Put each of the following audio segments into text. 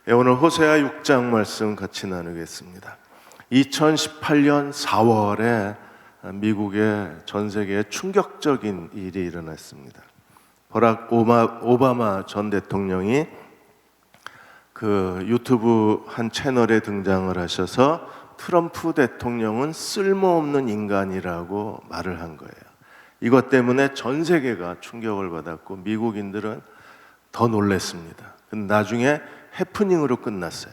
오늘 호세아 6장 말씀 같이 나누겠습니다. 2018년 4월에 미국의 전 세계에 충격적인 일이 일어났습니다. 버락 오바마 전 대통령이 그 유튜브 한 채널에 등장을 하셔서 트럼프 대통령은 쓸모없는 인간이라고 말을 한 거예요. 이것 때문에 전 세계가 충격을 받았고 미국인들은 더 놀랐습니다. 근데 나중에 해프닝으로 끝났어요.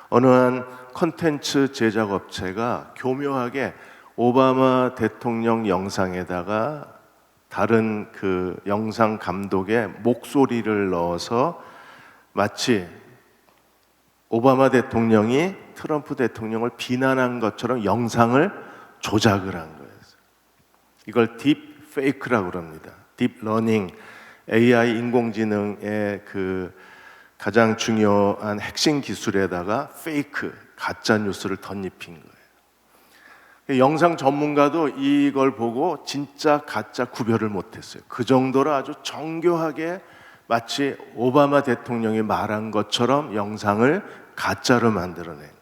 어느 한 콘텐츠 제작 업체가 교묘하게 오바마 대통령 영상에다가 다른 그 영상 감독의 목소리를 넣어서 마치 오바마 대통령이 트럼프 대통령을 비난한 것처럼 영상을 조작을 한 거예요. 이걸 딥 페이크라고 그럽니다. 딥 러닝, AI 인공지능의 그 가장 중요한 핵심 기술에다가 페이크, 가짜 뉴스를 덧입힌 거예요. 영상 전문가도 이걸 보고 진짜 가짜 구별을 못했어요. 그 정도로 아주 정교하게 마치 오바마 대통령이 말한 것처럼 영상을 가짜로 만들어낸 거예요.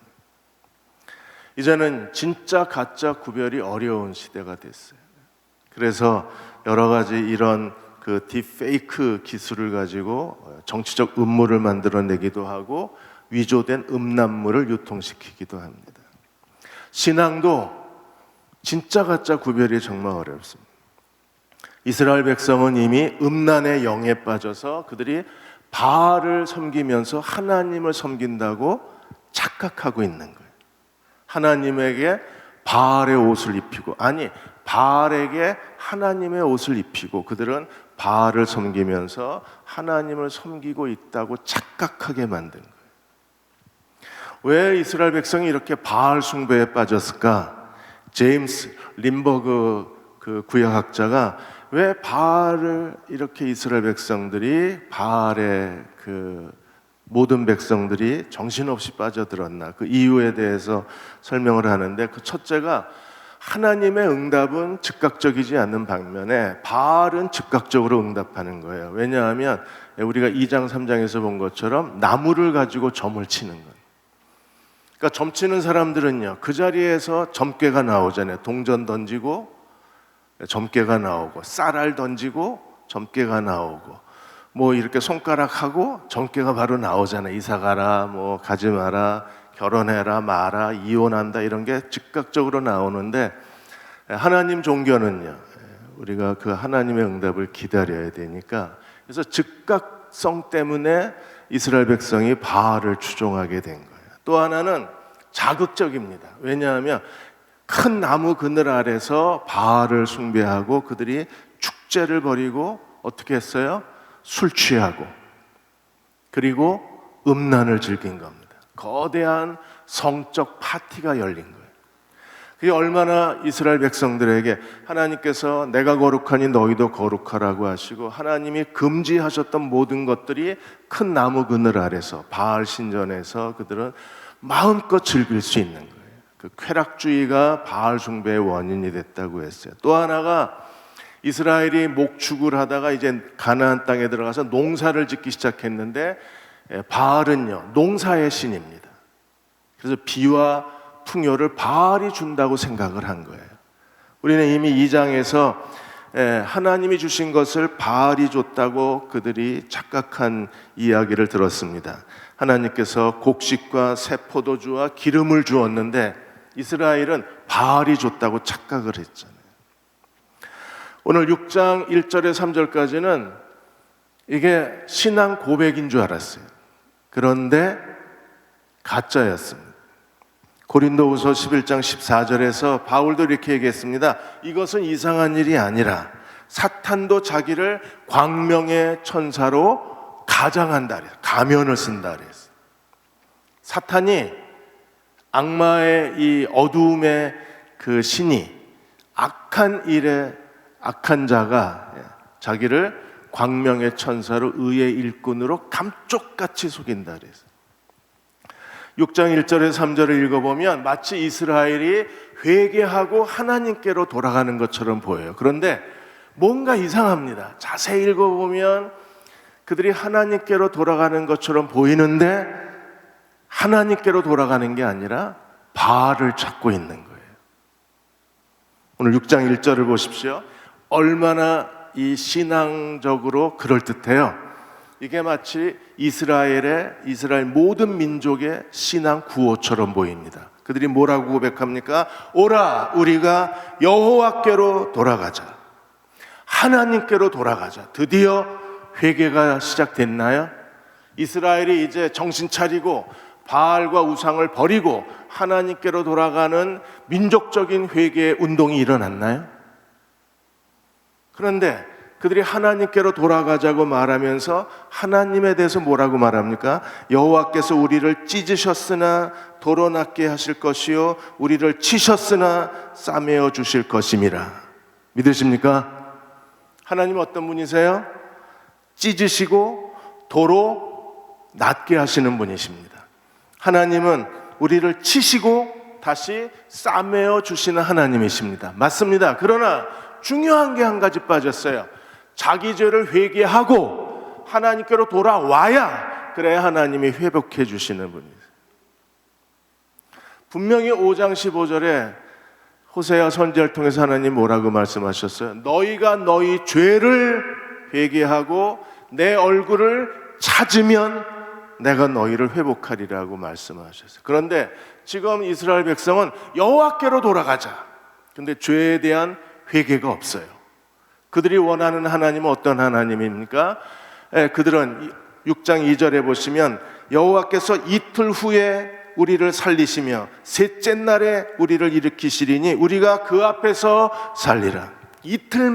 이제는 진짜 가짜 구별이 어려운 시대가 됐어요. 그래서 여러 가지 이런 그 딥페이크 기술을 가지고 정치적 음모를 만들어내기도 하고 위조된 음란물을 유통시키기도 합니다. 신앙도 진짜 가짜 구별이 정말 어렵습니다. 이스라엘 백성은 이미 음란의 영에 빠져서 그들이 바알을 섬기면서 하나님을 섬긴다고 착각하고 있는 거예요. 하나님에게 바알의 옷을 입히고, 아니 바알에게 하나님의 옷을 입히고 그들은 바알을 섬기면서 하나님을 섬기고 있다고 착각하게 만든 거예요. 왜 이스라엘 백성이 이렇게 바알 숭배에 빠졌을까? 제임스 린버그 그 구약학자가 왜 바알을 이렇게 이스라엘 백성들이 바알의 그 모든 백성들이 정신없이 빠져들었나, 그 이유에 대해서 설명을 하는데, 그 첫째가 하나님의 응답은 즉각적이지 않는 반면에 바알은 즉각적으로 응답하는 거예요. 왜냐하면 우리가 2장 3장에서 본 것처럼 나무를 가지고 점을 치는 거예요. 그러니까 점 치는 사람들은요, 그 자리에서 점괘가 나오잖아요. 동전 던지고 점괘가 나오고, 쌀알 던지고 점괘가 나오고, 뭐 이렇게 손가락하고 점괘가 바로 나오잖아요. 이사 가라, 뭐 가지 마라, 결혼해라, 마라, 이혼한다, 이런 게 즉각적으로 나오는데, 하나님 종교는요, 우리가 그 하나님의 응답을 기다려야 되니까, 그래서 즉각성 때문에 이스라엘 백성이 바알을 추종하게 된 거예요. 또 하나는 자극적입니다. 왜냐하면 큰 나무 그늘 아래서 바알을 숭배하고 그들이 축제를 벌이고 어떻게 했어요? 술 취하고 그리고 음란을 즐긴 겁니다. 거대한 성적 파티가 열린 거예요. 그게 얼마나 이스라엘 백성들에게 하나님께서 내가 거룩하니 너희도 거룩하라고 하시고 하나님이 금지하셨던 모든 것들이 큰 나무 그늘 아래서 바알 신전에서 그들은 마음껏 즐길 수 있는 거예요. 그 쾌락주의가 바알 숭배의 원인이 됐다고 했어요. 또 하나가 이스라엘이 목축을 하다가 이제 가나안 땅에 들어가서 농사를 짓기 시작했는데, 바알은요 농사의 신입니다. 그래서 비와 풍요를 바알이 준다고 생각을 한 거예요. 우리는 이미 2장에서 하나님이 주신 것을 바알이 줬다고 그들이 착각한 이야기를 들었습니다. 하나님께서 곡식과 새 포도주와 기름을 주었는데 이스라엘은 바알이 줬다고 착각을 했잖아요. 오늘 6장 1절에 3절까지는 이게 신앙 고백인 줄 알았어요. 그런데 가짜였습니다. 고린도후서 11장 14절에서 바울도 이렇게 얘기했습니다. 이것은 이상한 일이 아니라 사탄도 자기를 광명의 천사로 가장한다 그랬어요. 가면을 쓴다 그랬어요. 사탄이, 악마의 이 어두움의 그 신이, 악한 일에 악한 자가 자기를 광명의 천사로 의의 일꾼으로 감쪽같이 속인다 그랬어요. 6장 1절에서 3절을 읽어보면 마치 이스라엘이 회개하고 하나님께로 돌아가는 것처럼 보여요. 그런데 뭔가 이상합니다. 자세히 읽어보면 그들이 하나님께로 돌아가는 것처럼 보이는데 하나님께로 돌아가는 게 아니라 바알을 찾고 있는 거예요. 오늘 6장 1절을 보십시오. 얼마나 이 신앙적으로 그럴듯해요. 이게 마치 이스라엘 모든 민족의 신앙 구호처럼 보입니다. 그들이 뭐라고 고백합니까? 오라, 우리가 여호와께로 돌아가자. 하나님께로 돌아가자. 드디어 회개가 시작됐나요? 이스라엘이 이제 정신 차리고 바알과 우상을 버리고 하나님께로 돌아가는 민족적인 회개 운동이 일어났나요? 그런데 그들이 하나님께로 돌아가자고 말하면서 하나님에 대해서 뭐라고 말합니까? 여호와께서 우리를 찢으셨으나 도로 낫게 하실 것이요 우리를 치셨으나 싸매어 주실 것임이라. 믿으십니까? 하나님 어떤 분이세요? 찢으시고 도로 낫게 하시는 분이십니다. 하나님은 우리를 치시고 다시 싸매어 주시는 하나님이십니다. 맞습니다. 그러나 중요한 게 한 가지 빠졌어요. 자기 죄를 회개하고 하나님께로 돌아와야 그래야 하나님이 회복해 주시는 분이세요. 분명히 5장 15절에 호세아 선지자를 통해서 하나님 뭐라고 말씀하셨어요? 너희가 너희 죄를 회개하고 내 얼굴을 찾으면 내가 너희를 회복하리라고 말씀하셨어요. 그런데 지금 이스라엘 백성은 여호와께로 돌아가자. 근데 죄에 대한 회개가 없어요. 그들이 원하는 하나님은 어떤 하나님입니까? 그들은 6장 2절에 보시면 여호와께서 이틀 후에 우리를 살리시며 셋째 날에 우리를 일으키시리니 우리가 그 앞에서 살리라. 이틀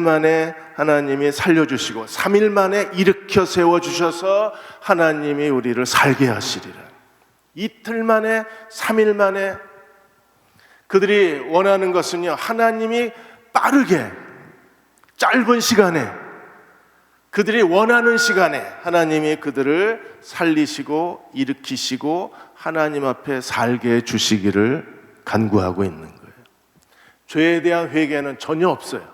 만에 하나님이 살려주시고 3일 만에 일으켜 세워주셔서 하나님이 우리를 살게 하시리라. 이틀 만에 3일 만에 그들이 원하는 것은요, 하나님이 빠르게 짧은 시간에 그들이 원하는 시간에 하나님이 그들을 살리시고 일으키시고 하나님 앞에 살게 해주시기를 간구하고 있는 거예요. 죄에 대한 회개는 전혀 없어요.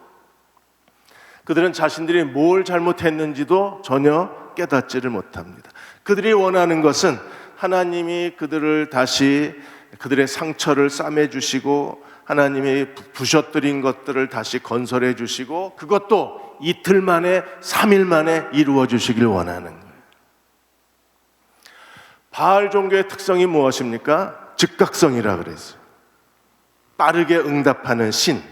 그들은 자신들이 뭘 잘못했는지도 전혀 깨닫지를 못합니다. 그들이 원하는 것은 하나님이 그들을 다시 그들의 상처를 싸매주시고 하나님이 부셔뜨린 것들을 다시 건설해 주시고 그것도 이틀 만에 3일 만에 이루어 주시길 원하는 거예요. 바알 종교의 특성이 무엇입니까? 즉각성이라 그랬어요. 빠르게 응답하는 신.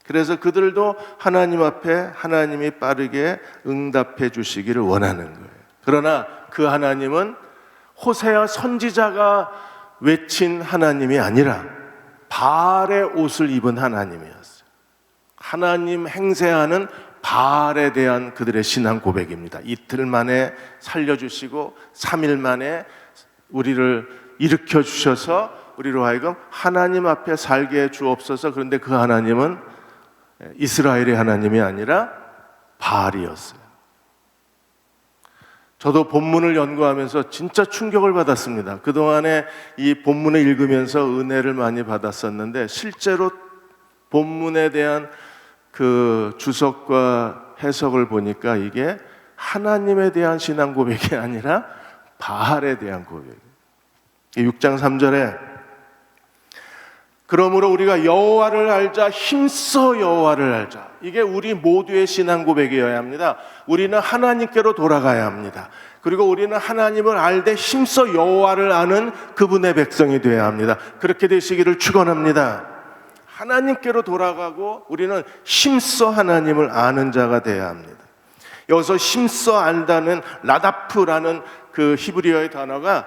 그래서 그들도 하나님 앞에 하나님이 빠르게 응답해 주시기를 원하는 거예요. 그러나 그 하나님은 호세아 선지자가 외친 하나님이 아니라 바알의 옷을 입은 하나님이었어요. 하나님 행세하는 바알에 대한 그들의 신앙 고백입니다. 이틀 만에 살려주시고 3일 만에 우리를 일으켜 주셔서 우리로 하여금 하나님 앞에 살게 해 주옵소서. 그런데 그 하나님은 이스라엘의 하나님이 아니라 바알이었어요. 저도 본문을 연구하면서 진짜 충격을 받았습니다. 그동안에 이 본문을 읽으면서 은혜를 많이 받았었는데 실제로 본문에 대한 그 주석과 해석을 보니까 이게 하나님에 대한 신앙 고백이 아니라 바알에 대한 고백이에요. 6장 3절에 그러므로 우리가 여호와를 알자, 힘써 여호와를 알자. 이게 우리 모두의 신앙 고백이어야 합니다. 우리는 하나님께로 돌아가야 합니다. 그리고 우리는 하나님을 알되 힘써 여호와를 아는 그분의 백성이 되어야 합니다. 그렇게 되시기를 축원합니다. 하나님께로 돌아가고 우리는 힘써 하나님을 아는 자가 되어야 합니다. 여기서 힘써 안다는 라다프라는 그 히브리어의 단어가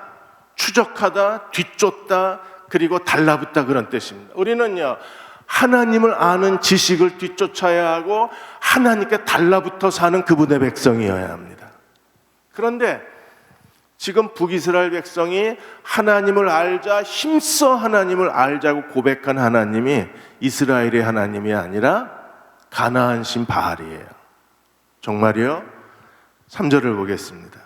추적하다, 뒤쫓다, 그리고 달라붙다 그런 뜻입니다. 우리는요, 하나님을 아는 지식을 뒤쫓아야 하고 하나님께 달라붙어 사는 그분의 백성이어야 합니다. 그런데 지금 북이스라엘 백성이 하나님을 알자, 힘써 하나님을 알자고 고백한 하나님이 이스라엘의 하나님이 아니라 가나안 신 바알이에요. 정말이요? 3절을 보겠습니다.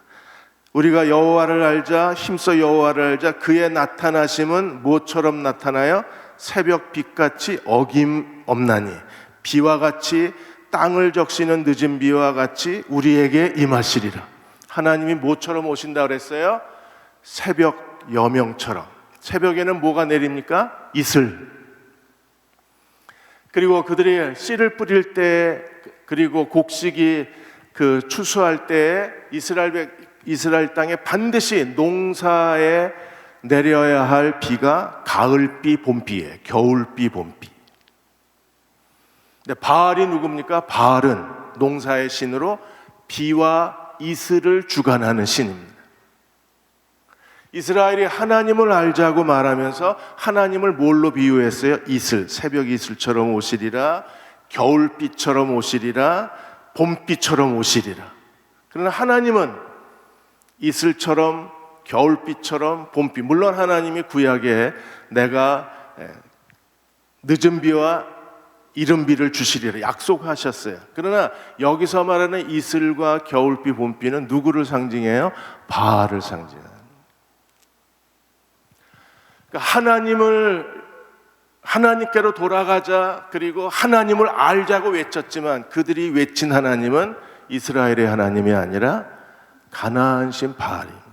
우리가 여호와를 알자, 힘써 여호와를 알자. 그의 나타나심은 무엇처럼 나타나요? 새벽 빛같이 어김없나니 비와 같이 땅을 적시는 늦은 비와 같이 우리에게 임하시리라. 하나님이 뭐처럼 오신다 그랬어요? 새벽 여명처럼. 새벽에는 뭐가 내립니까? 이슬. 그리고 그들이 씨를 뿌릴 때, 그리고 곡식이 추수할 때에 이스라엘 땅에 반드시 농사에 내려야 할 비가 가을비, 봄비에 겨울비, 봄비. 근데 바알이 누굽니까? 바알은 농사의 신으로 비와 이슬을 주관하는 신입니다. 이스라엘이 하나님을 알자고 말하면서 하나님을 뭘로 비유했어요? 이슬, 새벽 이슬처럼 오시리라, 겨울비처럼 오시리라, 봄비처럼 오시리라. 그러나 하나님은 이슬처럼, 겨울비처럼, 봄비. 물론 하나님이 구약에 내가 늦은 비와 이른 비를 주시리라 약속하셨어요. 그러나 여기서 말하는 이슬과 겨울비, 봄비는 누구를 상징해요? 바알을 상징해요. 하나님께로 돌아가자, 그리고 하나님을 알자고 외쳤지만 그들이 외친 하나님은 이스라엘의 하나님이 아니라 가나안 신 바알입니다.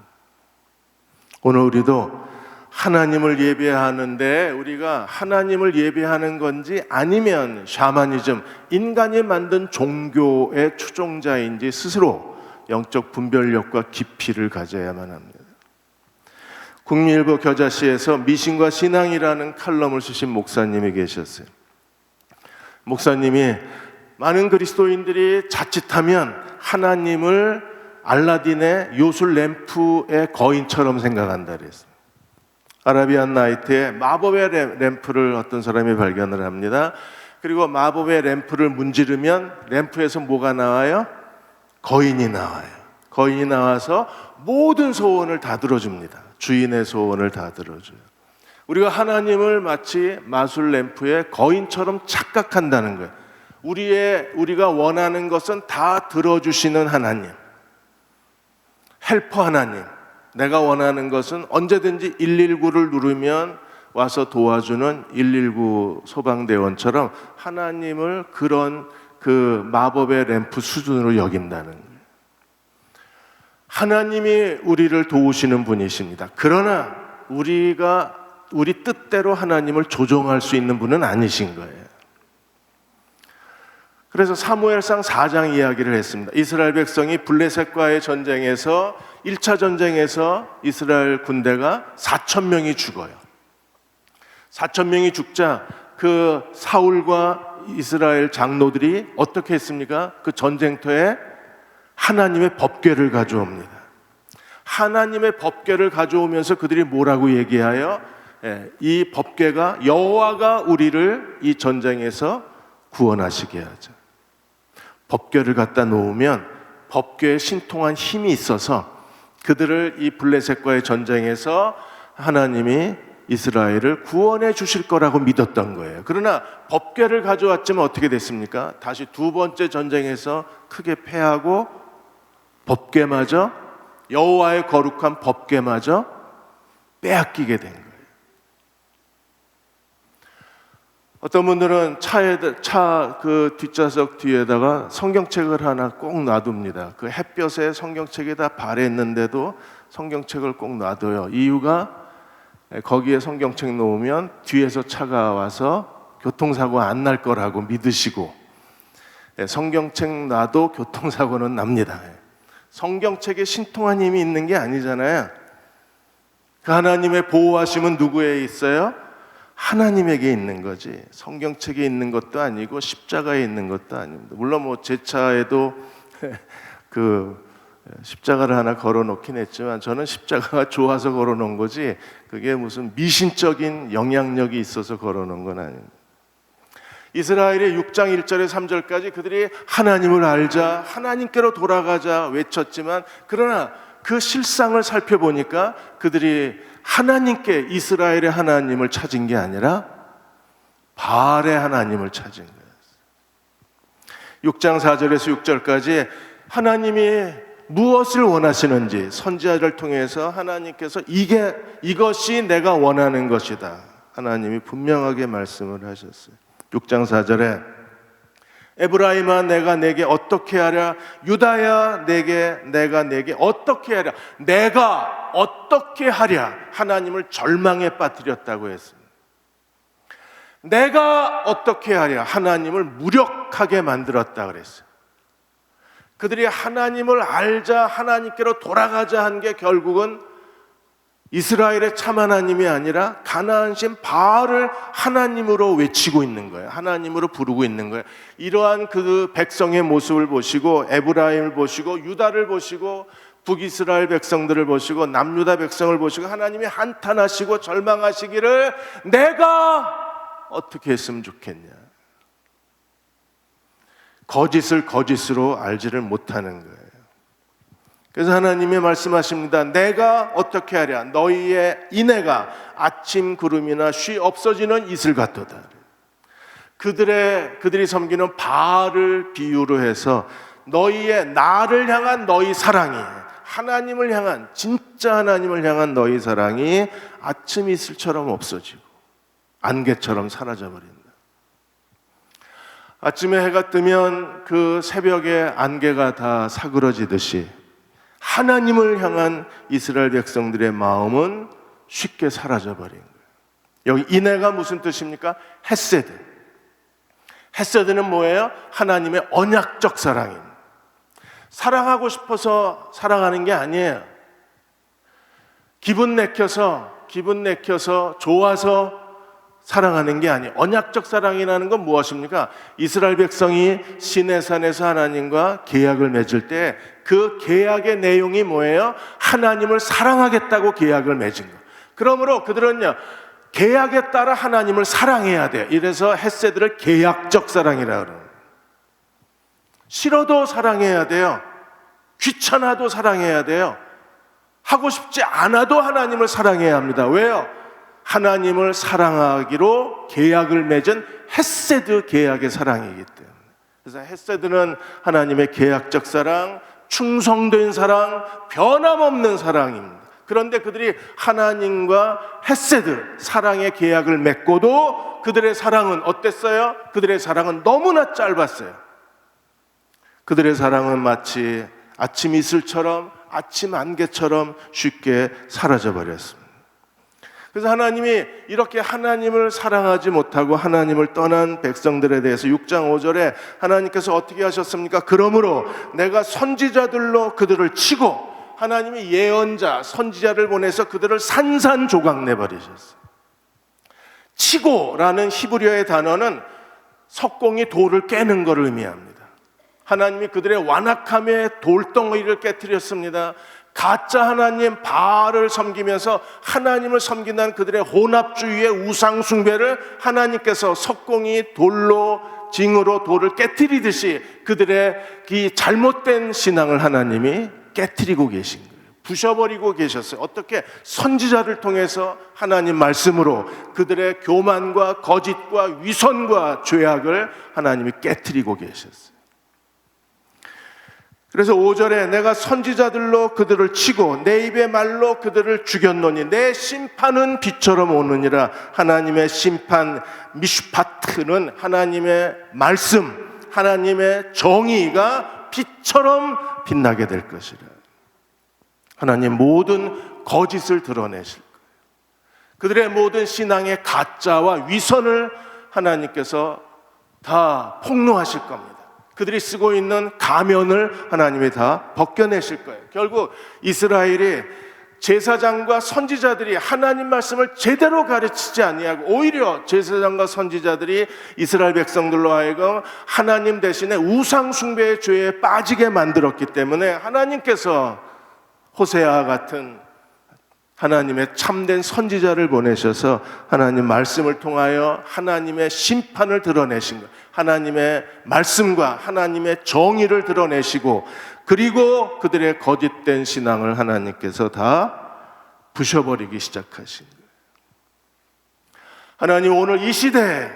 오늘 우리도 하나님을 예배하는데 우리가 하나님을 예배하는 건지 아니면 샤머니즘, 인간이 만든 종교의 추종자인지 스스로 영적 분별력과 깊이를 가져야만 합니다. 국민일보 겨자씨에서 미신과 신앙이라는 칼럼을 쓰신 목사님이 계셨어요. 목사님이 많은 그리스도인들이 자칫하면 하나님을 알라딘의 요술 램프의 거인처럼 생각한다 그랬어요. 아라비안 나이트에 마법의 램프를 어떤 사람이 발견을 합니다. 그리고 마법의 램프를 문지르면 램프에서 뭐가 나와요? 거인이 나와요. 거인이 나와서 모든 소원을 다 들어줍니다. 주인의 소원을 다 들어줘요. 우리가 하나님을 마치 마술 램프의 거인처럼 착각한다는 거예요. 우리가 원하는 것은 다 들어주시는 하나님, 헬퍼 하나님. 내가 원하는 것은 언제든지 119를 누르면 와서 도와주는 119 소방대원처럼 하나님을 그런 마법의 램프 수준으로 여긴다는 거예요. 하나님이 우리를 도우시는 분이십니다. 그러나 우리 뜻대로 하나님을 조종할 수 있는 분은 아니신 거예요. 그래서 사무엘상 4장 이야기를 했습니다. 이스라엘 백성이 블레셋과의 전쟁에서 1차 전쟁에서 이스라엘 군대가 4,000명이 죽어요. 4,000명이 죽자 그 사울과 이스라엘 장로들이 어떻게 했습니까? 그 전쟁터에 하나님의 법궤를 가져옵니다. 하나님의 법궤를 가져오면서 그들이 뭐라고 얘기하여 이 법궤가 여호와가 우리를 이 전쟁에서 구원하시게 하죠. 법궤를 갖다 놓으면 법궤에 신통한 힘이 있어서 그들을 이 블레셋과의 전쟁에서 하나님이 이스라엘을 구원해 주실 거라고 믿었던 거예요. 그러나 법궤를 가져왔지만 어떻게 됐습니까? 다시 두 번째 전쟁에서 크게 패하고 법궤마저, 여호와의 거룩한 법궤마저 빼앗기게 된 거예요. 어떤 분들은 차 뒷좌석 뒤에다가 성경책을 하나 꼭 놔둡니다. 그 햇볕에 성경책에다 바랬는데도 성경책을 꼭 놔둬요. 이유가 거기에 성경책 놓으면 뒤에서 차가 와서 교통사고 안 날 거라고 믿으시고, 성경책 놔도 교통사고는 납니다. 성경책에 신통한 힘이 있는 게 아니잖아요. 그 하나님의 보호하심은 누구에 있어요? 하나님에게 있는 거지. 성경책에 있는 것도 아니고 십자가에 있는 것도 아닙니다. 물론 제 차에도 십자가를 하나 걸어놓긴 했지만 저는 십자가가 좋아서 걸어놓은 거지 그게 무슨 미신적인 영향력이 있어서 걸어놓은 건 아닙니다. 이스라엘의 6장 1절에 3절까지 그들이 하나님을 알자, 하나님께로 돌아가자 외쳤지만, 그러나 그 실상을 살펴보니까 그들이 하나님께, 이스라엘의 하나님을 찾은 게 아니라 바알의 하나님을 찾은 거예요. 6장 4절에서 6절까지 하나님이 무엇을 원하시는지 선지자를 통해서 하나님께서 이것이 내가 원하는 것이다, 하나님이 분명하게 말씀을 하셨어요. 6장 4절에 에브라임아 내가 내게 어떻게 하랴? 유다야 내가 내게 어떻게 하랴? 내가 어떻게 하랴? 하나님을 절망에 빠뜨렸다고 했습니다. 내가 어떻게 하랴? 하나님을 무력하게 만들었다 그랬어요. 그들이 하나님을 알자, 하나님께로 돌아가자 한 게 결국은 이스라엘의 참 하나님이 아니라 가나안 신 바알을 하나님으로 외치고 있는 거예요. 하나님으로 부르고 있는 거예요. 이러한 그 백성의 모습을 보시고 에브라임을 보시고 유다를 보시고 북이스라엘 백성들을 보시고 남유다 백성을 보시고 하나님이 한탄하시고 절망하시기를 내가 어떻게 했으면 좋겠냐. 거짓을 거짓으로 알지를 못하는 거예요. 그래서 하나님이 말씀하십니다. 내가 어떻게 하랴? 너희의 인애가 아침 구름이나 쉬 없어지는 이슬 같도다. 그들이 섬기는 바알을 비유로 해서 너희의 나를 향한 너희 사랑이, 하나님을 향한, 진짜 하나님을 향한 너희 사랑이 아침 이슬처럼 없어지고 안개처럼 사라져버린다. 아침에 해가 뜨면 그 새벽에 안개가 다 사그러지듯이 하나님을 향한 이스라엘 백성들의 마음은 쉽게 사라져버린 거예요. 여기 인애가 무슨 뜻입니까? 헤세드. 헤세드는 뭐예요? 하나님의 언약적 사랑입니다. 사랑하고 싶어서 사랑하는 게 아니에요. 기분 내켜서 좋아서 사랑하는 게 아니에요. 언약적 사랑이라는 건 무엇입니까? 이스라엘 백성이 시내산에서 하나님과 계약을 맺을 때 그 계약의 내용이 뭐예요? 하나님을 사랑하겠다고 계약을 맺은 거. 그러므로 그들은요, 계약에 따라 하나님을 사랑해야 돼요. 이래서 헤세드를 계약적 사랑이라고 그래요. 싫어도 사랑해야 돼요. 귀찮아도 사랑해야 돼요. 하고 싶지 않아도 하나님을 사랑해야 합니다. 왜요? 하나님을 사랑하기로 계약을 맺은 헤세드 계약의 사랑이기 때문에. 그래서 헤세드는 하나님의 계약적 사랑, 충성된 사랑, 변함없는 사랑입니다. 그런데 그들이 하나님과 헤세드, 사랑의 계약을 맺고도 그들의 사랑은 어땠어요? 그들의 사랑은 너무나 짧았어요. 그들의 사랑은 마치 아침 이슬처럼, 아침 안개처럼 쉽게 사라져버렸습니다. 그래서 하나님이 이렇게 하나님을 사랑하지 못하고 하나님을 떠난 백성들에 대해서 6장 5절에 하나님께서 어떻게 하셨습니까? 그러므로 내가 선지자들로 그들을 치고, 하나님이 예언자, 선지자를 보내서 그들을 산산조각 내버리셨어요. 치고라는 히브리어의 단어는 석공이 돌을 깨는 것을 의미합니다. 하나님이 그들의 완악함에 돌덩이를 깨뜨렸습니다. 가짜 하나님 바알을 섬기면서 하나님을 섬긴다는 그들의 혼합주의의 우상 숭배를 하나님께서 석공이 돌로, 징으로 돌을 깨뜨리듯이 그들의 이 잘못된 신앙을 하나님이 깨뜨리고 계신 거예요. 부셔버리고 계셨어요. 어떻게? 선지자를 통해서 하나님 말씀으로 그들의 교만과 거짓과 위선과 죄악을 하나님이 깨뜨리고 계셨어요. 그래서 5절에 내가 선지자들로 그들을 치고 내 입의 말로 그들을 죽였노니 내 심판은 빛처럼 오느니라. 하나님의 심판 미슈파트는 하나님의 말씀, 하나님의 정의가 빛처럼 빛나게 될 것이라. 하나님 모든 거짓을 드러내실 거예요. 그들의 모든 신앙의 가짜와 위선을 하나님께서 다 폭로하실 겁니다. 그들이 쓰고 있는 가면을 하나님이 다 벗겨내실 거예요. 결국 이스라엘이 제사장과 선지자들이 하나님 말씀을 제대로 가르치지 아니하고 오히려 제사장과 선지자들이 이스라엘 백성들로 하여금 하나님 대신에 우상 숭배의 죄에 빠지게 만들었기 때문에 하나님께서 호세아 같은 하나님의 참된 선지자를 보내셔서 하나님 말씀을 통하여 하나님의 심판을 드러내신 거예요. 하나님의 말씀과 하나님의 정의를 드러내시고, 그리고 그들의 거짓된 신앙을 하나님께서 다 부셔버리기 시작하신 거예요. 하나님 오늘 이 시대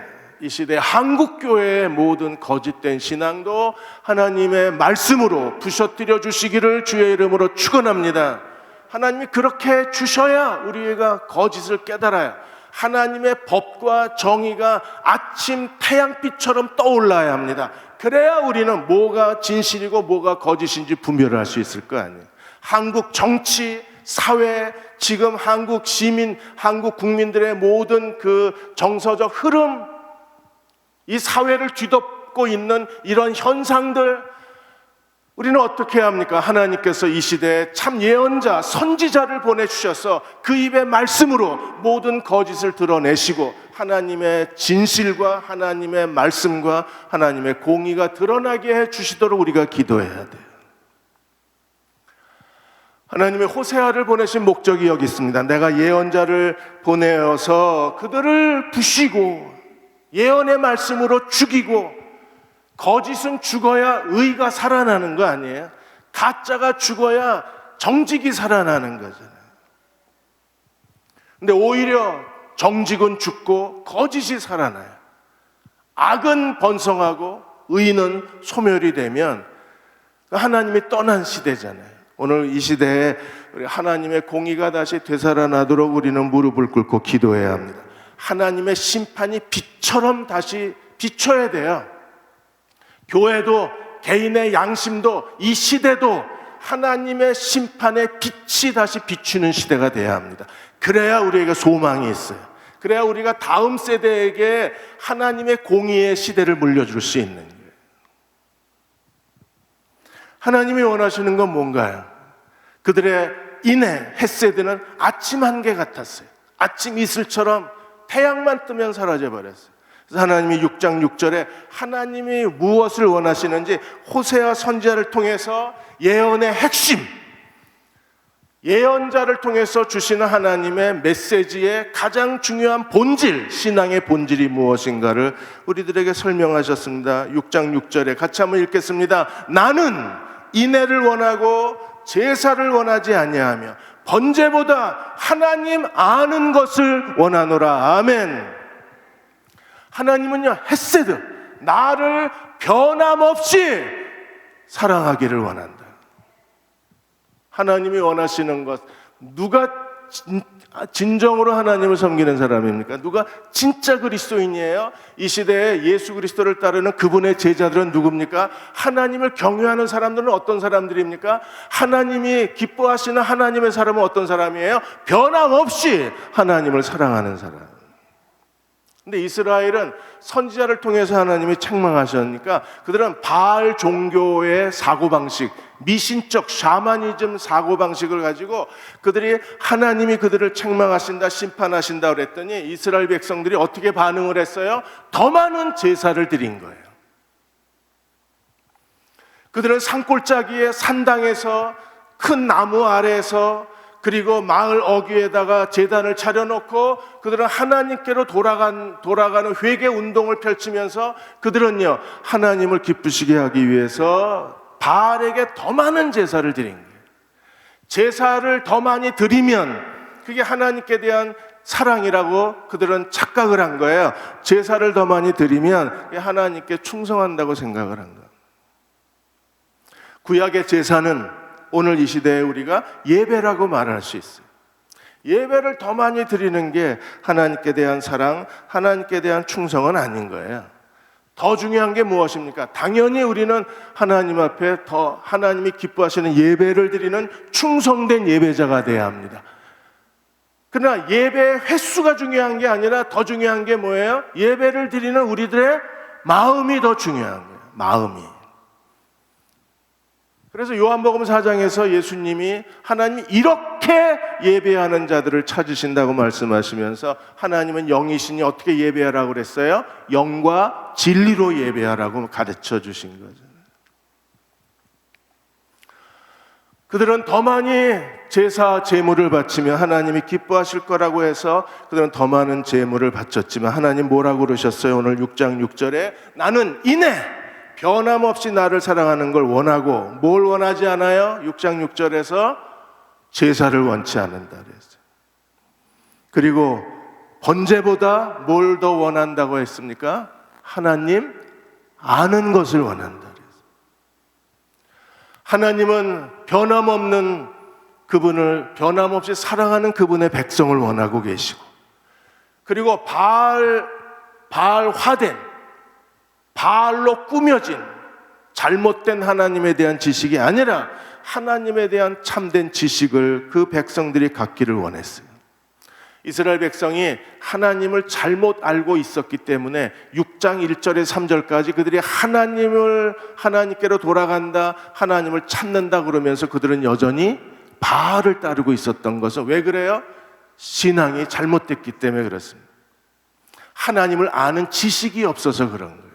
한국교회의 모든 거짓된 신앙도 하나님의 말씀으로 부셔뜨려 주시기를 주의 이름으로 축원합니다. 하나님이 그렇게 주셔야 우리가 거짓을 깨달아요. 하나님의 법과 정의가 아침 태양빛처럼 떠올라야 합니다. 그래야 우리는 뭐가 진실이고 뭐가 거짓인지 분별을 할 수 있을 거 아니에요. 한국 정치, 사회, 지금 한국 시민, 한국 국민들의 모든 그 정서적 흐름, 이 사회를 뒤덮고 있는 이런 현상들, 우리는 어떻게 해야 합니까? 하나님께서 이 시대에 참 예언자, 선지자를 보내주셔서 그 입의 말씀으로 모든 거짓을 드러내시고 하나님의 진실과 하나님의 말씀과 하나님의 공의가 드러나게 해주시도록 우리가 기도해야 돼요. 하나님의 호세아를 보내신 목적이 여기 있습니다. 내가 예언자를 보내어서 그들을 부시고 예언의 말씀으로 죽이고, 거짓은 죽어야 의가 살아나는 거 아니에요? 가짜가 죽어야 정직이 살아나는 거잖아요. 근데 오히려 정직은 죽고 거짓이 살아나요. 악은 번성하고 의는 소멸이 되면 하나님이 떠난 시대잖아요. 오늘 이 시대에 우리 하나님의 공의가 다시 되살아나도록 우리는 무릎을 꿇고 기도해야 합니다. 하나님의 심판이 빛처럼 다시 비춰야 돼요. 교회도 개인의 양심도 이 시대도 하나님의 심판의 빛이 다시 비추는 시대가 돼야 합니다. 그래야 우리에게 소망이 있어요. 그래야 우리가 다음 세대에게 하나님의 공의의 시대를 물려줄 수 있는 거예요. 하나님이 원하시는 건 뭔가요? 그들의 인해 헷세드는 아침 한개 같았어요. 아침 이슬처럼 태양만 뜨면 사라져버렸어요. 그래서 하나님이 6장 6절에 하나님이 무엇을 원하시는지 호세아 선지자를 통해서 예언의 핵심, 예언자를 통해서 주시는 하나님의 메시지의 가장 중요한 본질, 신앙의 본질이 무엇인가를 우리들에게 설명하셨습니다. 6장 6절에 같이 한번 읽겠습니다. 나는 인애를 원하고 제사를 원하지 아니하며 번제보다 하나님 아는 것을 원하노라. 아멘. 하나님은요, 헤세드, 나를 변함없이 사랑하기를 원한다. 하나님이 원하시는 것, 누가 진정으로 하나님을 섬기는 사람입니까? 누가 진짜 그리스도인이에요? 이 시대에 예수 그리스도를 따르는 그분의 제자들은 누굽니까? 하나님을 경외하는 사람들은 어떤 사람들입니까? 하나님이 기뻐하시는 하나님의 사람은 어떤 사람이에요? 변함없이 하나님을 사랑하는 사람. 근데 이스라엘은 선지자를 통해서 하나님이 책망하셨으니까 그들은 바알 종교의 사고방식, 미신적 샤머니즘 사고방식을 가지고 그들이 하나님이 그들을 책망하신다, 심판하신다 그랬더니 이스라엘 백성들이 어떻게 반응을 했어요? 더 많은 제사를 드린 거예요. 그들은 산골짜기에 산당에서 큰 나무 아래에서 그리고 마을 어귀에다가 제단을 차려놓고 그들은 하나님께로 돌아가는 회개 운동을 펼치면서 그들은요, 하나님을 기쁘시게 하기 위해서 바알에게 더 많은 제사를 드린 거예요. 제사를 더 많이 드리면 그게 하나님께 대한 사랑이라고 그들은 착각을 한 거예요. 제사를 더 많이 드리면 하나님께 충성한다고 생각을 한 거예요. 구약의 제사는 오늘 이 시대에 우리가 예배라고 말할 수 있어요. 예배를 더 많이 드리는 게 하나님께 대한 사랑, 하나님께 대한 충성은 아닌 거예요. 더 중요한 게 무엇입니까? 당연히 우리는 하나님 앞에 더 하나님이 기뻐하시는 예배를 드리는 충성된 예배자가 돼야 합니다. 그러나 예배의 횟수가 중요한 게 아니라 더 중요한 게 뭐예요? 예배를 드리는 우리들의 마음이 더 중요한 거예요. 마음이. 그래서 요한복음 4장에서 예수님이 하나님이 이렇게 예배하는 자들을 찾으신다고 말씀하시면서 하나님은 영이시니 어떻게 예배하라고 그랬어요? 영과 진리로 예배하라고 가르쳐 주신 거죠. 그들은 더 많이 제사 제물을 바치며 하나님이 기뻐하실 거라고 해서 그들은 더 많은 제물을 바쳤지만 하나님 뭐라고 그러셨어요? 오늘 6장 6절에 나는 이내 변함없이 나를 사랑하는 걸 원하고 뭘 원하지 않아요? 6장 6절에서 제사를 원치 않는다 그랬어요. 그리고 번제보다 뭘 더 원한다고 했습니까? 하나님 아는 것을 원한다 그랬어요. 하나님은 변함없는 그분을 변함없이 사랑하는 그분의 백성을 원하고 계시고 그리고 바알화된, 바알로 꾸며진 잘못된 하나님에 대한 지식이 아니라 하나님에 대한 참된 지식을 그 백성들이 갖기를 원했어요. 이스라엘 백성이 하나님을 잘못 알고 있었기 때문에 6장 1절에 3절까지 그들이 하나님께로 돌아간다, 하나님을 찾는다 그러면서 그들은 여전히 바알을 따르고 있었던 것은 왜 그래요? 신앙이 잘못됐기 때문에 그렇습니다. 하나님을 아는 지식이 없어서 그런 거예요.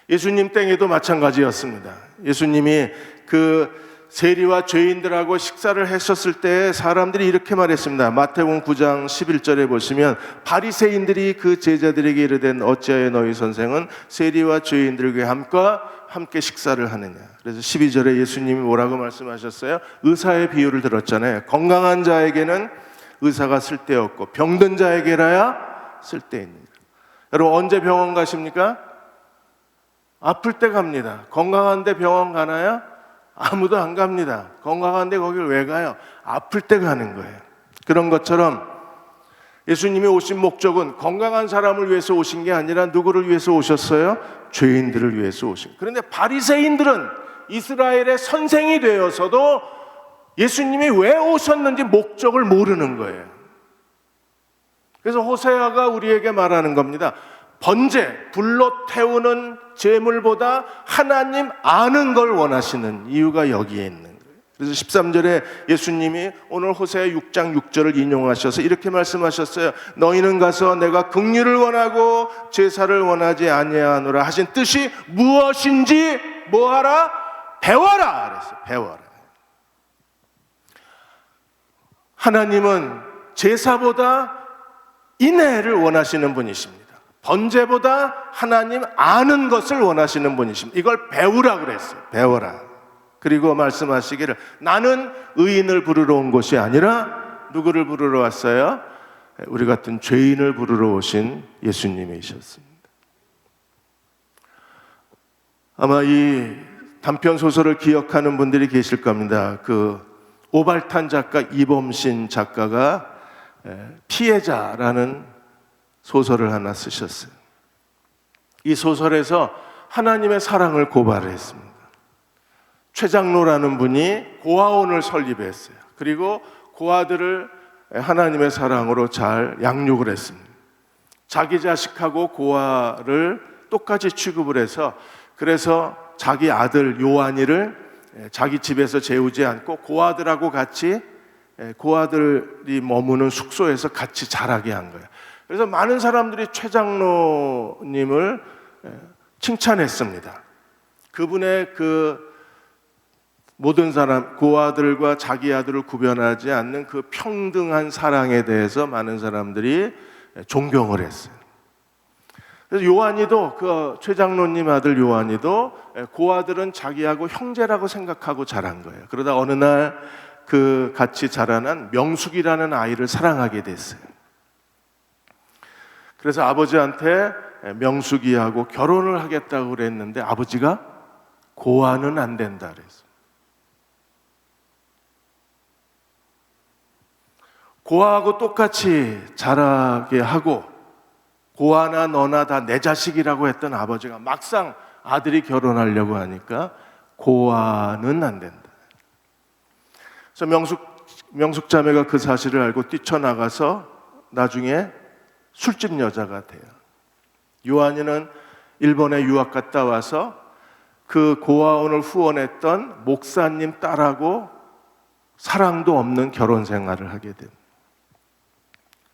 예수님 땡에도 마찬가지였습니다. 예수님이 그 세리와 죄인들하고 식사를 하셨을 때 사람들이 이렇게 말했습니다. 마태복음 9장 11절에 보시면 바리새인들이 그 제자들에게 이르되 어찌하여 너희 선생은 세리와 죄인들과 함께 식사를 하느냐. 그래서 12절에 예수님이 뭐라고 말씀하셨어요? 의사의 비유를 들었잖아요. 건강한 자에게는 의사가 쓸데없고 병든 자에게라야 쓸데있느니라. 여러분 언제 병원 가십니까? 아플 때 갑니다. 건강한데 병원 가나요? 아무도 안 갑니다. 건강한데 거길 왜 가요? 아플 때 가는 거예요. 그런 것처럼 예수님이 오신 목적은 건강한 사람을 위해서 오신 게 아니라 누구를 위해서 오셨어요? 죄인들을 위해서 오신 거예요. 그런데 바리새인들은 이스라엘의 선생이 되어서도 예수님이 왜 오셨는지 목적을 모르는 거예요. 그래서 호세아가 우리에게 말하는 겁니다. 번제, 불로 태우는 제물보다 하나님 아는 걸 원하시는 이유가 여기에 있는 거예요. 그래서 13절에 예수님이 오늘 호세아 6장 6절을 인용하셔서 이렇게 말씀하셨어요. 너희는 가서 내가 긍휼을 원하고 제사를 원하지 아니하노라 하신 뜻이 무엇인지 뭐하라? 배워라 그랬어요. 배워라. 하나님은 제사보다 인애를 원하시는 분이십니다. 번제보다 하나님 아는 것을 원하시는 분이십니다. 이걸 배우라 그랬어요. 배워라. 그리고 말씀하시기를 나는 의인을 부르러 온 것이 아니라 누구를 부르러 왔어요? 우리 같은 죄인을 부르러 오신 예수님이셨습니다. 아마 이 단편 소설을 기억하는 분들이 계실 겁니다. 그 오발탄 작가 이범신 작가가 피해자라는 소설을 하나 쓰셨어요. 이 소설에서 하나님의 사랑을 고발을 했습니다. 최장로라는 분이 고아원을 설립했어요. 그리고 고아들을 하나님의 사랑으로 잘 양육을 했습니다. 자기 자식하고 고아를 똑같이 취급을 해서 그래서 자기 아들 요한이를 자기 집에서 재우지 않고 고아들하고 같이 고아들이 머무는 숙소에서 같이 자라게 한 거예요. 그래서 많은 사람들이 최장로님을 칭찬했습니다. 그분의 그 모든 사람, 고아들과 자기 아들을 구별하지 않는 그 평등한 사랑에 대해서 많은 사람들이 존경을 했어요. 그래서 요한이도 그 최장로님 아들 요한이도 고아들은 자기하고 형제라고 생각하고 자란 거예요. 그러다 어느 날 그 같이 자라난 명숙이라는 아이를 사랑하게 됐어요. 그래서 아버지한테 명숙이하고 결혼을 하겠다고 그랬는데 아버지가 고아는 안 된다 그랬어요. 고아하고 똑같이 자라게 하고 고아나 너나 다 내 자식이라고 했던 아버지가 막상 아들이 결혼하려고 하니까 고아는 안 된다. 그래서 명숙 자매가 그 사실을 알고 뛰쳐나가서 나중에 술집 여자가 돼요. 요한이는 일본에 유학 갔다 와서 그 고아원을 후원했던 목사님 딸하고 사랑도 없는 결혼 생활을 하게 됩니다.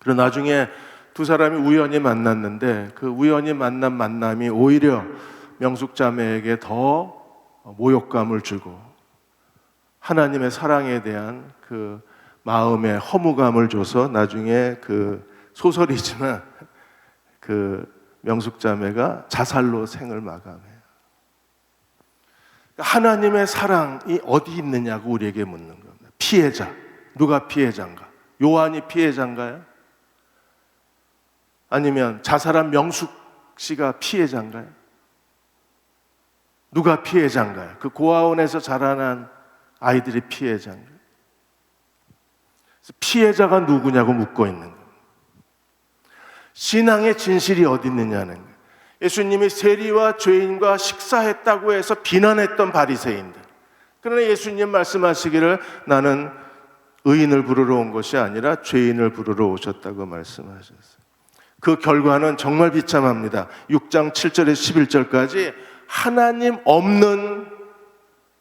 그리고 나중에 두 사람이 우연히 만났는데 그 우연히 만난 만남이 오히려 명숙 자매에게 더 모욕감을 주고 하나님의 사랑에 대한 그 마음의 허무감을 줘서 나중에 그 소설이지만 그 명숙 자매가 자살로 생을 마감해요. 하나님의 사랑이 어디 있느냐고 우리에게 묻는 겁니다. 피해자. 누가 피해자인가? 요한이 피해자인가요? 아니면 자살한 명숙 씨가 피해자인가요? 누가 피해자인가요? 그 고아원에서 자라난 아이들이 피해자인가요? 피해자가 누구냐고 묻고 있는 거예요. 신앙의 진실이 어디 있느냐는 거예요. 예수님이 세리와 죄인과 식사했다고 해서 비난했던 바리새인들. 그러나 예수님 말씀하시기를 나는 의인을 부르러 온 것이 아니라 죄인을 부르러 오셨다고 말씀하셨어요. 그 결과는 정말 비참합니다. 6장 7절에서 11절까지 하나님 없는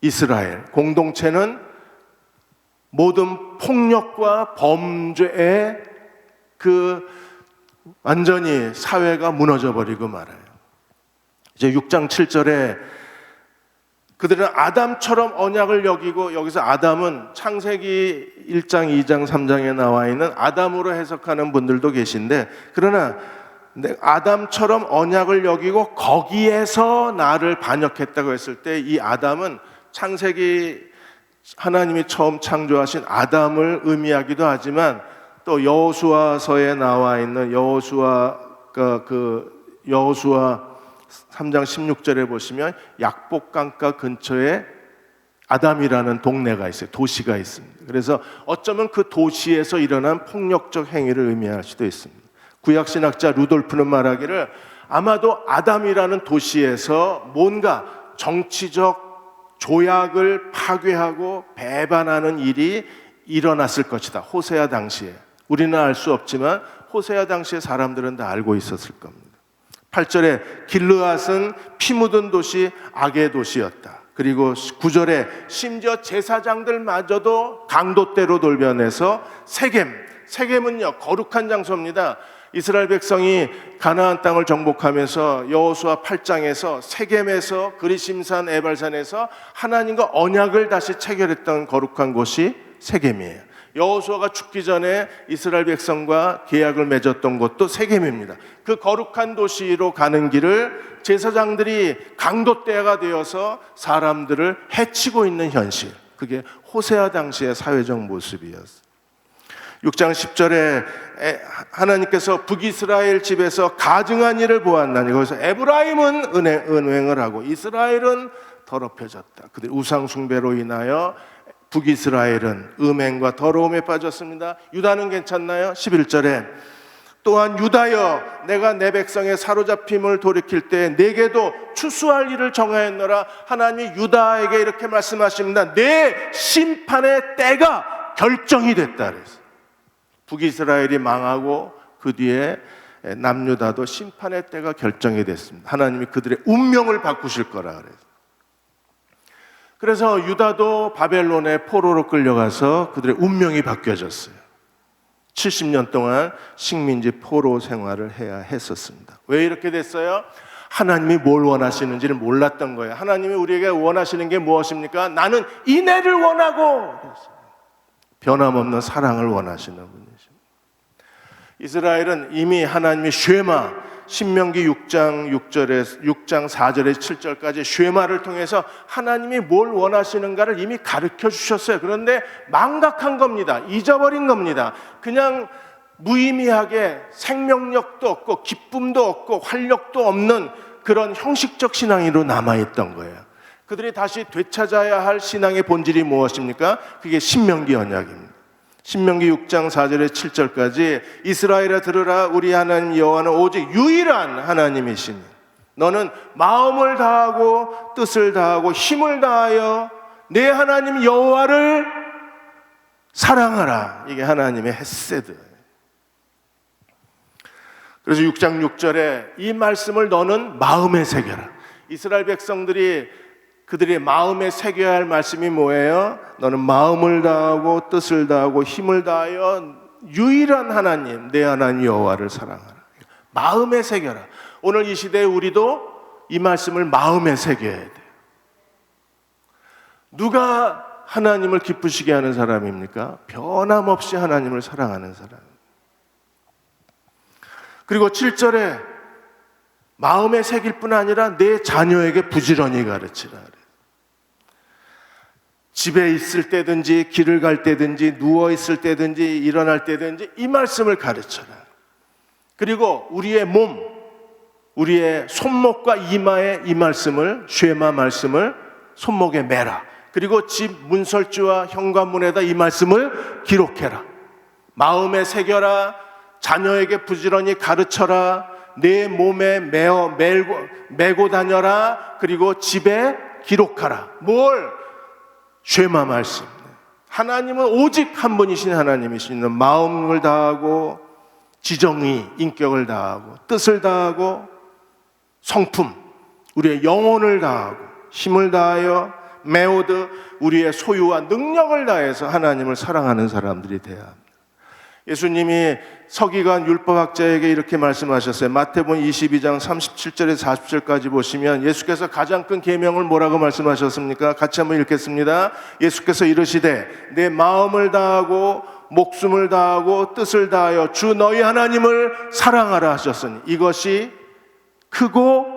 이스라엘 공동체는 모든 폭력과 범죄에 완전히 사회가 무너져 버리고 말아요. 이제 6장 7절에 그들은 아담처럼 언약을 여기고, 여기서 아담은 창세기 1장, 2장, 3장에 나와 있는 아담으로 해석하는 분들도 계신데, 그러나 아담처럼 언약을 여기고 거기에서 나를 반역했다고 했을 때 이 아담은 창세기 하나님이 처음 창조하신 아담을 의미하기도 하지만 또 여호수아서에 나와 있는 여호수아 3장 16절에 보시면 약복강가 근처에 아담이라는 동네가 있어요. 도시가 있습니다. 그래서 어쩌면 그 도시에서 일어난 폭력적 행위를 의미할 수도 있습니다. 구약신학자 루돌프는 말하기를 아마도 아담이라는 도시에서 뭔가 정치적 조약을 파괴하고 배반하는 일이 일어났을 것이다. 호세아 당시에. 우리는 알 수 없지만 호세아 당시에 사람들은 다 알고 있었을 겁니다. 8절에 길르앗은 피 묻은 도시, 악의 도시였다. 그리고 9절에 심지어 제사장들마저도 강도떼로 돌변해서 세겜은요 거룩한 장소입니다. 이스라엘 백성이 가나안 땅을 정복하면서 여호수아 8장에서 세겜에서 그리심산 에발산에서 하나님과 언약을 다시 체결했던 거룩한 곳이 세겜이에요. 여호수아가 죽기 전에 이스라엘 백성과 계약을 맺었던 곳도 세겜입니다. 그 거룩한 도시로 가는 길을 제사장들이 강도떼가 되어서 사람들을 해치고 있는 현실, 그게 호세아 당시의 사회적 모습이었어요. 6장 10절에 하나님께서 북이스라엘 집에서 가증한 일을 보았나니, 거기서 에브라임은 은행을 하고 이스라엘은 더럽혀졌다. 그들 우상 숭배로 인하여 북이스라엘은 음행과 더러움에 빠졌습니다. 유다는 괜찮나요? 11절에 또한 유다여 내가 내 백성의 사로잡힘을 돌이킬 때 내게도 추수할 일을 정하였노라. 하나님이 유다에게 이렇게 말씀하십니다. 내 심판의 때가 결정이 됐다 그랬어요. 북이스라엘이 망하고 그 뒤에 남유다도 심판의 때가 결정이 됐습니다. 하나님이 그들의 운명을 바꾸실 거라 그랬어요. 그래서 유다도 바벨론의 포로로 끌려가서 그들의 운명이 바뀌어졌어요. 70년 동안 식민지 포로 생활을 해야 했었습니다. 왜 이렇게 됐어요? 하나님이 뭘 원하시는지를 몰랐던 거예요. 하나님이 우리에게 원하시는 게 무엇입니까? 나는 인애를 원하고, 변함없는 사랑을 원하시는 분이십니다. 이스라엘은 이미 하나님이 쉐마, 신명기 6장 4절에서 7절까지 쉐마를 통해서 하나님이 뭘 원하시는가를 이미 가르쳐 주셨어요. 그런데 망각한 겁니다. 잊어버린 겁니다. 그냥 무의미하게 생명력도 없고 기쁨도 없고 활력도 없는 그런 형식적 신앙으로 남아있던 거예요. 그들이 다시 되찾아야 할 신앙의 본질이 무엇입니까? 그게 신명기 언약입니다. 신명기 6장 4절에서 7절까지 이스라엘아 들으라. 우리 하나님 여호와는 오직 유일한 하나님이시니 너는 마음을 다하고 뜻을 다하고 힘을 다하여 내 하나님 여호와를 사랑하라. 이게 하나님의 헤세드. 그래서 6장 6절에 이 말씀을 너는 마음에 새겨라. 이스라엘 백성들이 그들의 마음에 새겨야 할 말씀이 뭐예요? 너는 마음을 다하고 뜻을 다하고 힘을 다하여 유일한 하나님, 내 하나님 여호와를 사랑하라. 마음에 새겨라. 오늘 이 시대에 우리도 이 말씀을 마음에 새겨야 돼요. 누가 하나님을 기쁘시게 하는 사람입니까? 변함없이 하나님을 사랑하는 사람. 그리고 7절에 마음에 새길 뿐 아니라 내 자녀에게 부지런히 가르치라. 집에 있을 때든지 길을 갈 때든지 누워 있을 때든지 일어날 때든지 이 말씀을 가르쳐라. 그리고 우리의 몸, 우리의 손목과 이마에 이 말씀을, 쉐마 말씀을 손목에 매라. 그리고 집 문설주와 현관문에다 이 말씀을 기록해라. 마음에 새겨라. 자녀에게 부지런히 가르쳐라. 내 몸에 메고 다녀라. 그리고 집에 기록하라. 뭘? 쉐마 말씀. 하나님은 오직 한 분이신 하나님이신 마음을 다하고 지정의, 인격을 다하고 뜻을 다하고 성품, 우리의 영혼을 다하고 힘을 다하여 메오드, 우리의 소유와 능력을 다해서 하나님을 사랑하는 사람들이 되어야 합니다. 예수님이 서기관 율법학자에게 이렇게 말씀하셨어요. 마태복음 22장 37절에서 40절까지 보시면 예수께서 가장 큰 계명을 뭐라고 말씀하셨습니까? 같이 한번 읽겠습니다. 예수께서 이르시되 내 마음을 다하고 목숨을 다하고 뜻을 다하여 주 너희 하나님을 사랑하라 하셨으니 이것이 크고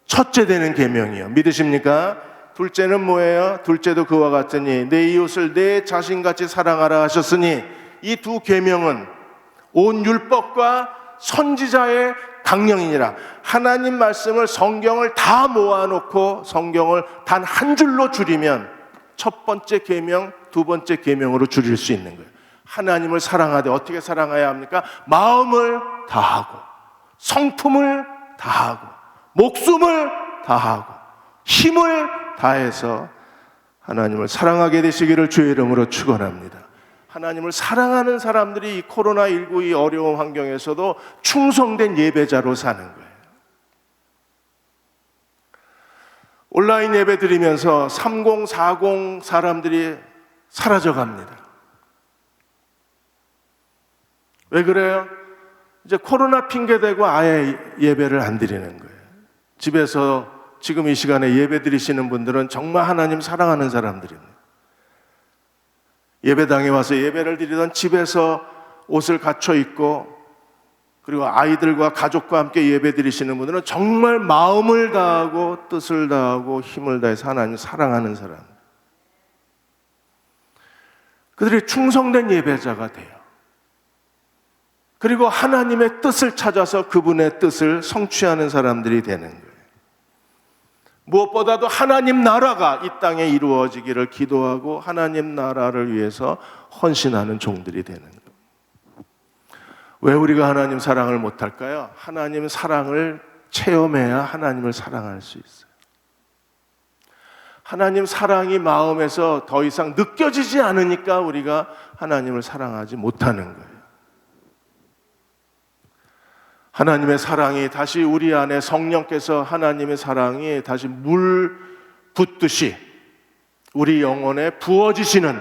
첫째 되는 계명이요. 믿으십니까? 둘째는 뭐예요? 둘째도 그와 같으니 내 이웃을 내 자신같이 사랑하라 하셨으니 이 두 계명은 온 율법과 선지자의 강령이니라. 하나님 말씀을 성경을 다 모아놓고 성경을 단 한 줄로 줄이면 첫 번째 계명, 두 번째 계명으로 줄일 수 있는 거예요. 하나님을 사랑하되 어떻게 사랑해야 합니까? 마음을 다하고 성품을 다하고 목숨을 다하고 힘을 다해서 하나님을 사랑하게 되시기를 주의 이름으로 축원합니다. 하나님을 사랑하는 사람들이 이 코로나19 이 어려운 환경에서도 충성된 예배자로 사는 거예요. 온라인 예배 드리면서 3040 사람들이 사라져갑니다. 왜 그래요? 이제 코로나 핑계대고 아예 예배를 안 드리는 거예요. 집에서 지금 이 시간에 예배 드리시는 분들은 정말 하나님 사랑하는 사람들입니다. 예배당에 와서 예배를 드리던 집에서 옷을 갖춰 입고 그리고 아이들과 가족과 함께 예배 드리시는 분들은 정말 마음을 다하고 뜻을 다하고 힘을 다해서 하나님 사랑하는 사람. 그들이 충성된 예배자가 돼요. 그리고 하나님의 뜻을 찾아서 그분의 뜻을 성취하는 사람들이 되는 거예요. 무엇보다도 하나님 나라가 이 땅에 이루어지기를 기도하고 하나님 나라를 위해서 헌신하는 종들이 되는 거예요. 왜 우리가 하나님 사랑을 못할까요? 하나님 사랑을 체험해야 하나님을 사랑할 수 있어요. 하나님 사랑이 마음에서 더 이상 느껴지지 않으니까 우리가 하나님을 사랑하지 못하는 거예요. 하나님의 사랑이 다시 우리 안에 성령께서 하나님의 사랑이 다시 물 붓듯이 우리 영혼에 부어지시는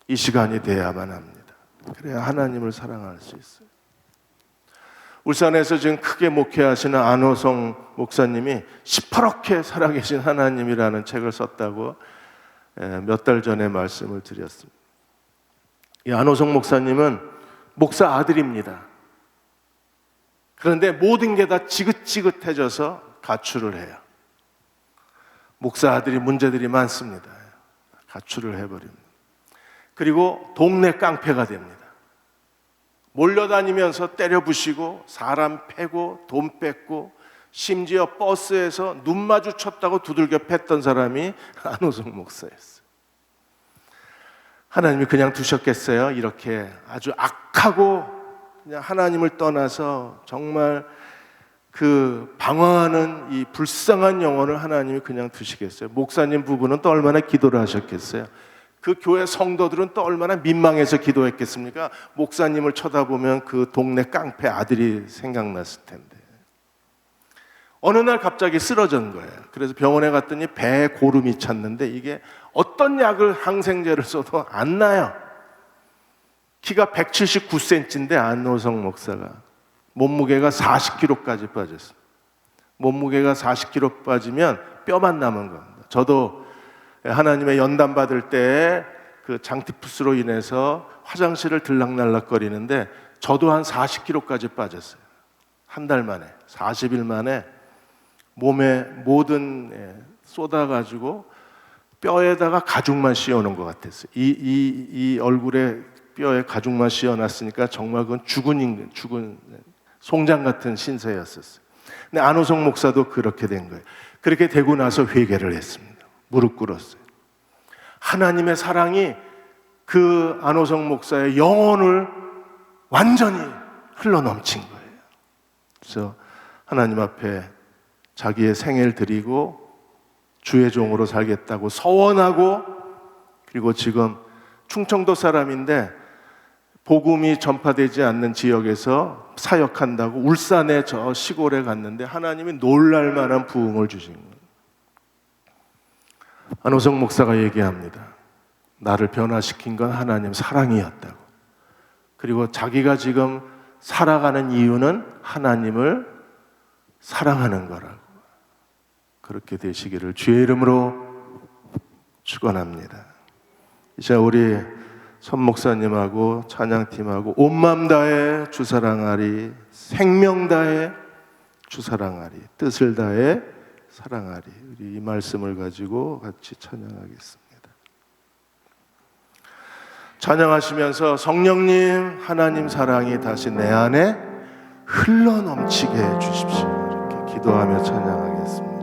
이 시간이 되어야만 합니다. 그래야 하나님을 사랑할 수 있어요. 울산에서 지금 크게 목회하시는 안호성 목사님이 시퍼렇게 살아계신 하나님이라는 책을 썼다고 몇 달 전에 말씀을 드렸습니다. 이 안호성 목사님은 목사 아들입니다. 그런데 모든 게 다 지긋지긋해져서 가출을 해요. 목사 아들이 문제들이 많습니다. 가출을 해버립니다. 그리고 동네 깡패가 됩니다. 몰려다니면서 때려 부시고 사람 패고 돈 뺏고 심지어 버스에서 눈 마주쳤다고 두들겨 팼던 사람이 안호성 목사였어요. 하나님이 그냥 두셨겠어요? 이렇게 아주 악하고 그냥 하나님을 떠나서 정말 그 방황하는 이 불쌍한 영혼을 하나님이 그냥 두시겠어요? 목사님 부부는 또 얼마나 기도를 하셨겠어요? 그 교회 성도들은 또 얼마나 민망해서 기도했겠습니까? 목사님을 쳐다보면 그 동네 깡패 아들이 생각났을 텐데. 어느 날 갑자기 쓰러진 거예요. 그래서 병원에 갔더니 배에 고름이 찼는데 이게 어떤 약을 항생제를 써도 안 나요. 키가 179cm인데 안호성 목사가 몸무게가 40kg까지 빠졌어요. 몸무게가 40kg 빠지면 뼈만 남은 겁니다. 저도 하나님의 연단 받을 때 그 장티푸스로 인해서 화장실을 들락날락거리는데 저도 한 40kg까지 빠졌어요. 한 달 만에, 40일 만에 몸에 모든 쏟아가지고 뼈에다가 가죽만 씌워놓은 것 같았어요. 이 얼굴에 뼈에 가죽만 씌워놨으니까 정말 그건 죽은 송장 같은 신세였었어요. 근데 안호성 목사도 그렇게 된 거예요. 그렇게 되고 나서 회개를 했습니다. 무릎 꿇었어요. 하나님의 사랑이 그 안호성 목사의 영혼을 완전히 흘러넘친 거예요. 그래서 하나님 앞에 자기의 생애를 드리고 주의 종으로 살겠다고 서원하고, 그리고 지금 충청도 사람인데 복음이 전파되지 않는 지역에서 사역한다고 울산의 저 시골에 갔는데 하나님이 놀랄 만한 부흥을 주신 거예요. 안호성 목사가 얘기합니다. 나를 변화시킨 건 하나님 사랑이었다고. 그리고 자기가 지금 살아가는 이유는 하나님을 사랑하는 거라고. 그렇게 되시기를 주의 이름으로 축원합니다. 이제 우리 선 목사님하고 찬양팀하고 온 맘 다해 주 사랑하리, 생명 다해 주 사랑하리, 뜻을 다해 사랑하리. 우리 이 말씀을 가지고 같이 찬양하겠습니다. 찬양하시면서 성령님, 하나님 사랑이 다시 내 안에 흘러넘치게 해주십시오. 이렇게 기도하며 찬양하겠습니다.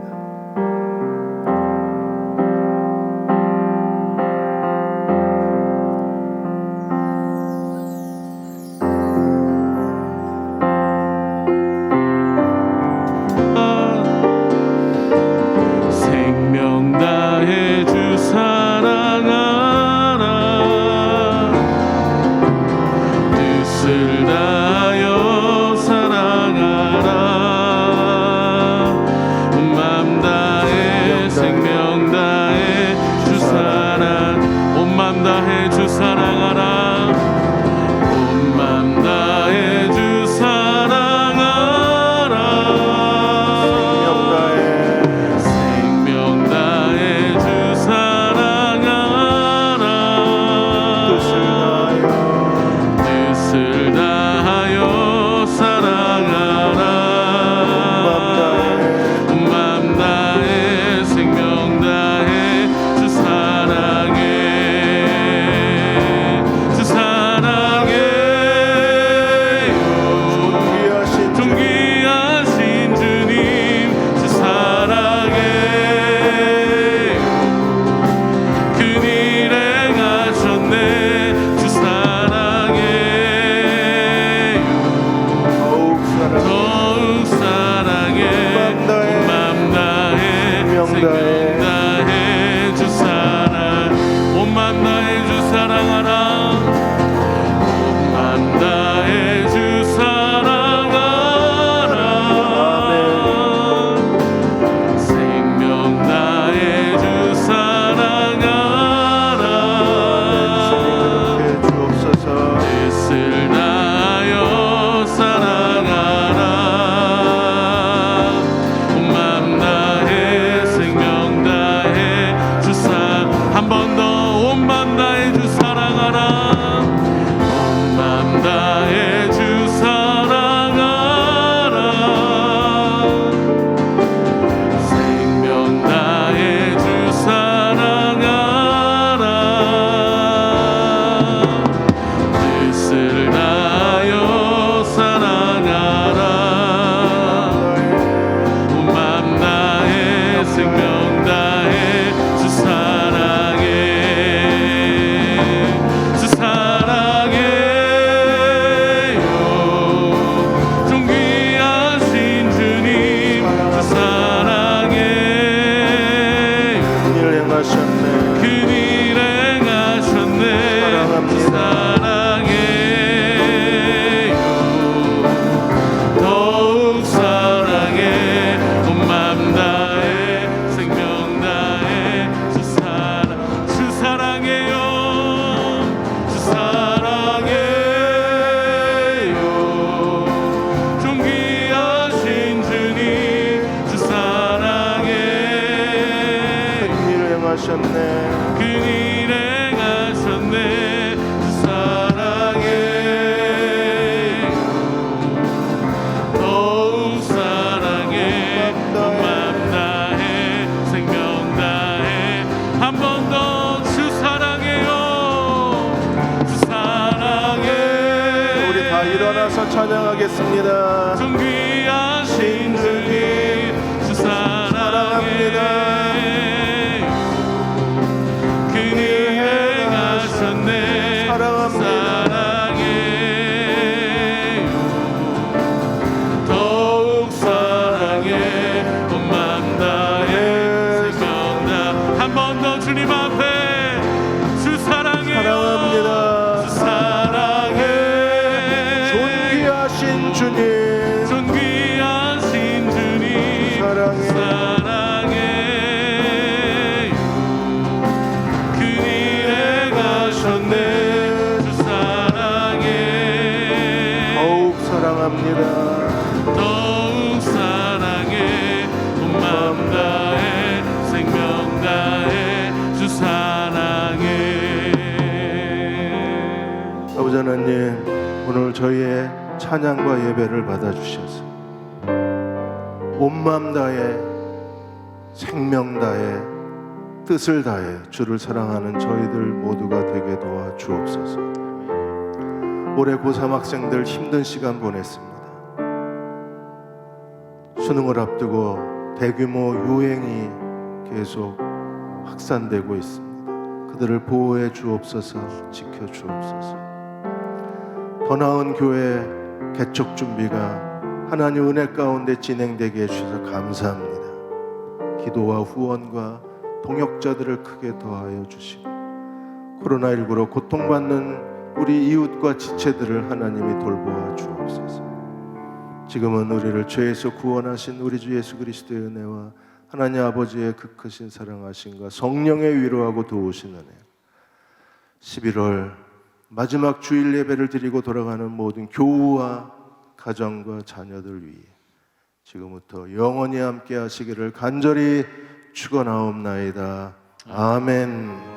찬양하겠습니다. 존귀하신 주님 주 사랑합니다. 그니 행하셨네 사랑합니다. 하나님, 오늘 저희의 찬양과 예배를 받아주셔서 온맘 다해 생명 다해 뜻을 다해 주를 사랑하는 저희들 모두가 되게 도와 주옵소서. 올해 고3 학생들 힘든 시간 보냈습니다. 수능을 앞두고 대규모 유행이 계속 확산되고 있습니다. 그들을 보호해 주옵소서, 지켜 주옵소서. 더 나은 교회 개척 준비가 하나님 은혜 가운데 진행되게 해주셔서 감사합니다. 기도와 후원과 동역자들을 크게 더하여 주시고 코로나19로 고통받는 우리 이웃과 지체들을 하나님이 돌보아 주옵소서. 지금은 우리를 죄에서 구원하신 우리 주 예수 그리스도의 은혜와 하나님 아버지의 그 크신 사랑하심과 성령의 위로하고 도우신 은혜, 11월 마지막 주일 예배를 드리고 돌아가는 모든 교우와 가정과 자녀들 위해 지금부터 영원히 함께 하시기를 간절히 축원하옵나이다. 아멘.